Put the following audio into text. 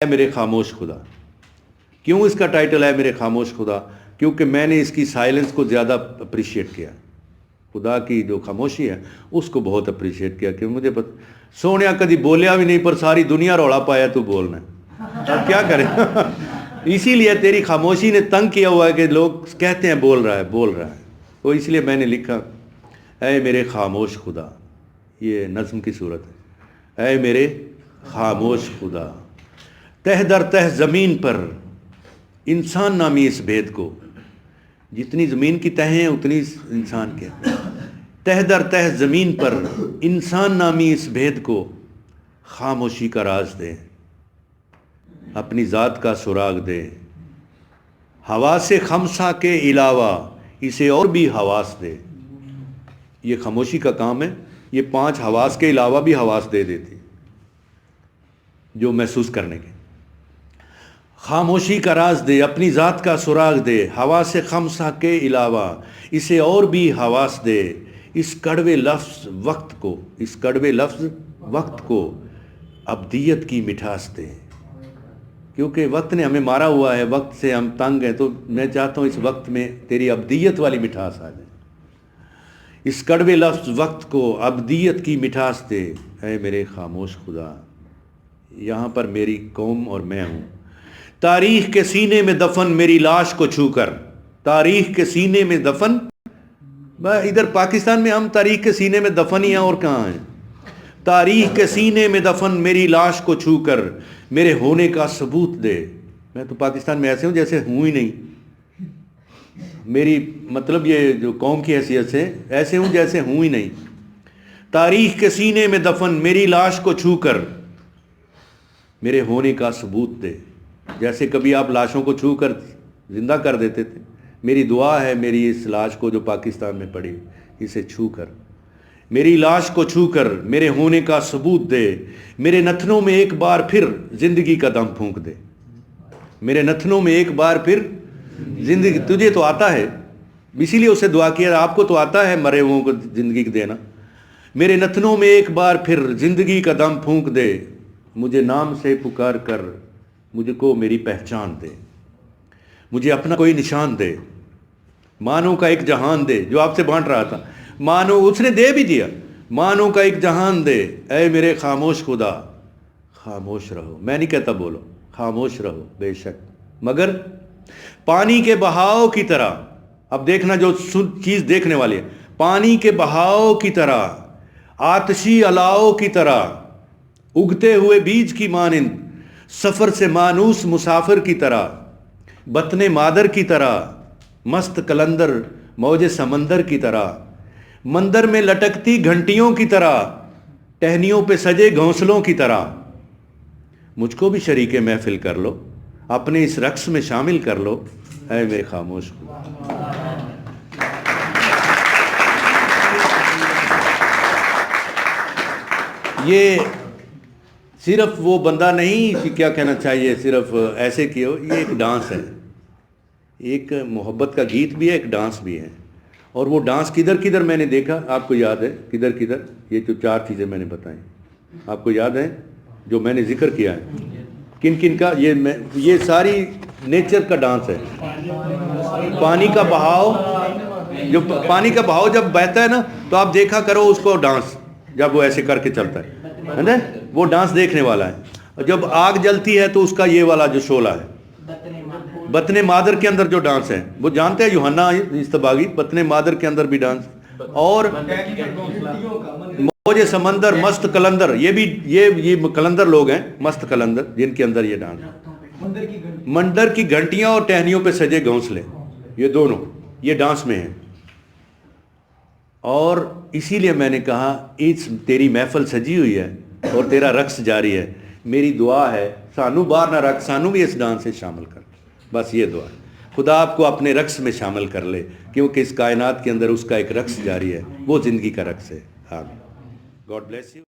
ہے میرے خاموش خدا۔ کیوں اس کا ٹائٹل ہے میرے خاموش خدا؟ کیونکہ میں نے اس کی سائلنس کو زیادہ اپریشیٹ کیا، خدا کی جو خاموشی ہے اس کو بہت اپریشیٹ کیا کہ مجھے سونیا کدی بولیا بھی نہیں پر ساری دنیا رولا پایا تو بولنا ہے، اب کیا کریں اسی لیے تیری خاموشی نے تنگ کیا ہوا ہے کہ لوگ کہتے ہیں بول رہا ہے تو اس لیے میں نے لکھا اے میرے خاموش خدا، یہ نظم کی صورت ہے، اے میرے خاموش خدا، تہ در تہ زمین پر انسان نامی اس بھید کو، جتنی زمین کی تہیں ہیں اتنی انسان کے، تہ در تہ زمین پر انسان نامی اس بھید کو خاموشی کا راز دے، اپنی ذات کا سراغ دے، حواس خمسہ کے علاوہ اسے اور بھی حواس دے۔ یہ خاموشی کا کام ہے، یہ 5 حواس کے علاوہ بھی حواس دے دیتی جو محسوس کرنے کے۔ خاموشی کا راز دے، اپنی ذات کا سراغ دے، حواس خمسہ کے علاوہ اسے اور بھی حواس دے، اس کڑوے لفظ وقت کو ابدیت کی مٹھاس دے۔ کیونکہ وقت نے ہمیں مارا ہوا ہے، وقت سے ہم تنگ ہیں، تو میں چاہتا ہوں اس وقت میں تیری ابدیت والی مٹھاس آ جائے۔ اس کڑوے لفظ وقت کو ابدیت کی مٹھاس دے، اے میرے خاموش خدا۔ یہاں پر میری قوم اور میں ہوں، تاریخ کے سینے میں دفن میری لاش کو چھو کر، تاریخ کے سینے میں دفن، ادھر پاکستان میں ہم تاریخ کے سینے میں دفن ہی ہیں اور کہاں ہیں؟ تاریخ کے سینے میں دفن میری لاش کو چھو کر میرے ہونے کا ثبوت دے۔ میں تو پاکستان میں ایسے ہوں جیسے ہوں ہی نہیں، میری مطلب یہ جو قوم کی حیثیت سے ایسے ہوں جیسے ہوں ہی نہیں۔ تاریخ کے سینے میں دفن میری لاش کو چھو کر میرے ہونے کا ثبوت دے۔ جیسے کبھی آپ لاشوں کو چھو کر زندہ کر دیتے تھے، میری دعا ہے میری اس لاش کو جو پاکستان میں پڑی، اسے چھو کر، میری لاش کو چھو کر میرے ہونے کا ثبوت دے، میرے نتنوں میں ایک بار پھر زندگی کا دم پھونک دے، میرے نتنوں میں ایک بار پھر زندگی، تجھے تو آتا ہے، اسی لیے اسے دعا کیا، آپ کو تو آتا ہے مرے ہوئوں کو زندگی دینا، میرے نتنوں میں ایک بار پھر زندگی کا دم پھونک دے، مجھے نام سے پکار کر مجھ کو میری پہچان دے، مجھے اپنا کوئی نشان دے، مانوں کا ایک جہان دے، جو آپ سے بانٹ رہا تھا، مانو اس نے دے بھی دیا، مانوں کا ایک جہان دے، اے میرے خاموش خدا۔ خاموش رہو، میں نہیں کہتا بولو، خاموش رہو بے شک، مگر پانی کے بہاؤ کی طرح، اب دیکھنا جو چیز دیکھنے والی ہے، پانی کے بہاؤ کی طرح، آتشی الاؤ کی طرح، اگتے ہوئے بیج کی مانند، سفر سے مانوس مسافر کی طرح، بطن مادر کی طرح، مست کلندر موج سمندر کی طرح، مندر میں لٹکتی گھنٹیوں کی طرح، ٹہنیوں پہ سجے گھونسلوں کی طرح، مجھ کو بھی شریک محفل کر لو، اپنے اس رقص میں شامل کر لو، اے میرے خاموش خدا۔ یہ صرف وہ بندہ نہیں کہ کیا کہنا چاہیے صرف ایسے کیے ہو، یہ ایک ڈانس ہے، ایک محبت کا گیت بھی ہے، ایک ڈانس بھی ہے، اور وہ ڈانس کدھر کدھر میں نے دیکھا، آپ کو یاد ہے کدھر کدھر؟ یہ جو 4 چیزیں میں نے بتائیں آپ کو یاد ہیں جو میں نے ذکر کیا ہے، کن کن کا؟ یہ ساری نیچر کا ڈانس ہے۔ پانی کا بہاؤ، جو پانی کا بہاؤ جب بہتا ہے نا تو آپ دیکھا کرو اس کو ڈانس، جب وہ ایسے کر کے چلتا ہے نا، وہ ڈانس دیکھنے والا ہے، اور جب آگ جلتی ہے تو اس کا یہ والا جو شعلہ ہے، بطن مادر کے اندر جو ڈانس ہے وہ جانتے ہیں یوحنا استباغی، بطن مادر کے اندر بھی ڈانس، اور موج سمندر مست کلندر، یہ کلندر لوگ ہیں، مست کلندر جن کے اندر یہ ڈانس، مندر کی گھنٹیاں اور ٹہنیوں پہ سجے گھونسلے، یہ دونوں یہ ڈانس میں ہیں۔ اور اسی لیے میں نے کہا تیری محفل سجی ہوئی ہے اور تیرا رقص جاری ہے، میری دعا ہے سانو باہر نہ رکھ، سانو بھی اس ڈانس سے شامل کر، بس یہ دعا ہے، خدا آپ کو اپنے رقص میں شامل کر لے، کیونکہ اس کائنات کے اندر اس کا ایک رقص جاری ہے، وہ زندگی کا رقص ہے۔ آمین۔ God bless you.